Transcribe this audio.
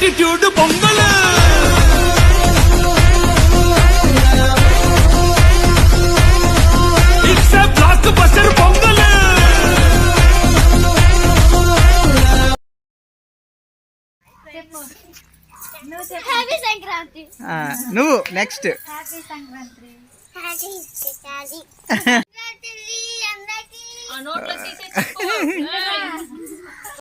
Attitude Pongal it's a blockbuster Pongal happy Sankranti. నువ్వు next. Happy Sankranti. Happy Sankranti అందరికీ.